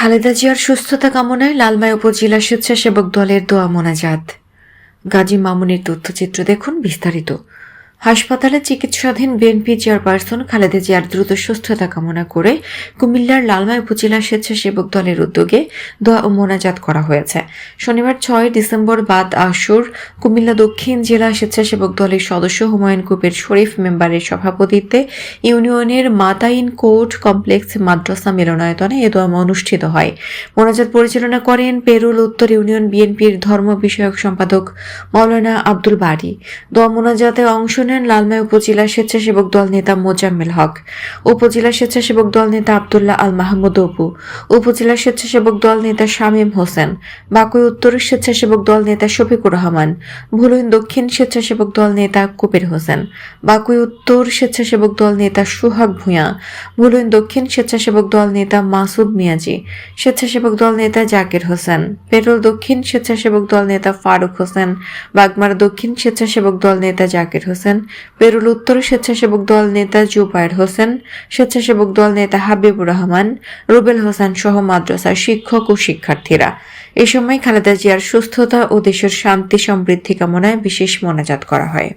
খালেদা জিয়ার সুস্থতা কামনায় লালমাই উপজেলা স্বেচ্ছাসেবক দলের দোয়া মোনাজাত। গাজী মামুনের তথ্যচিত্র দেখুন বিস্তারিত। হাসপাতালে চিকিৎসাধীন বিএনপি চেয়ারপারসন খালেদা জিয়ার দ্রুত সুস্থতা কামনা করে কুমিল্লার লালমাই উপজেলা স্বেচ্ছাসেবক দলের উদ্যোগে দোয়া ও মোনাজাত করা হয়েছে। শনিবার 6 ডিসেম্বর বাদ আসর কুমিল্লা দক্ষিণ জেলা স্বেচ্ছাসেবক দলের সদস্য হুমায়ুন কবির শরীফ মেম্বারের সভাপতিত্বে ইউনিয়নের মাতাইন কোর্ট কমপ্লেক্স মাদ্রাসা মিলনায়তনে এ দোয়া অনুষ্ঠিত হয়। মোনাজাত পরিচালনা করেন পেরুল উত্তর ইউনিয়ন বিএনপির ধর্ম বিষয়ক সম্পাদক মাওলানা আব্দুল বারী। দোয়া মোনাজাতে অংশ লালমাই উপজেলা স্বেচ্ছাসেবক দল নেতা মোজাম্মেল হক, উপজেলা স্বেচ্ছাসেবক দল নেতা আব্দুল্লাহ আল মাহমুদ অপু, উপজেলা স্বেচ্ছাসেবক দল নেতা শামীম হোসেন, বাকুই উত্তর স্বেচ্ছাসেবক দল নেতা শফিকুর রহমান, ভুলুইন দক্ষিণ স্বেচ্ছাসেবক দল নেতা কবির হোসেন, বাকুই উত্তর স্বেচ্ছাসেবক দল নেতা সুহাগ ভূঁইয়া, ভুলুইন দক্ষিণ স্বেচ্ছাসেবক দল নেতা মাসুদ মিয়াজি, স্বেচ্ছাসেবক দল নেতা জাকির হোসেন, পেরুল দক্ষিণ স্বেচ্ছাসেবক দল নেতা ফারুক হোসেন, বাগমারা দক্ষিণ স্বেচ্ছাসেবক দল নেতা জাকির হোসেন, পেরুল উত্তর স্বেচ্ছাসেবক দল নেতা জুবায়ের হোসেন, স্বেচ্ছাসেবক দল নেতা হাবিবুর রহমান, রুবেল হোসেন সহ মাদ্রাসার শিক্ষক ও শিক্ষার্থীরা। এ সময় খালেদা জিয়ার সুস্থতা ও দেশের শান্তি সমৃদ্ধি কামনায় বিশেষ মোনাজাত করা হয়।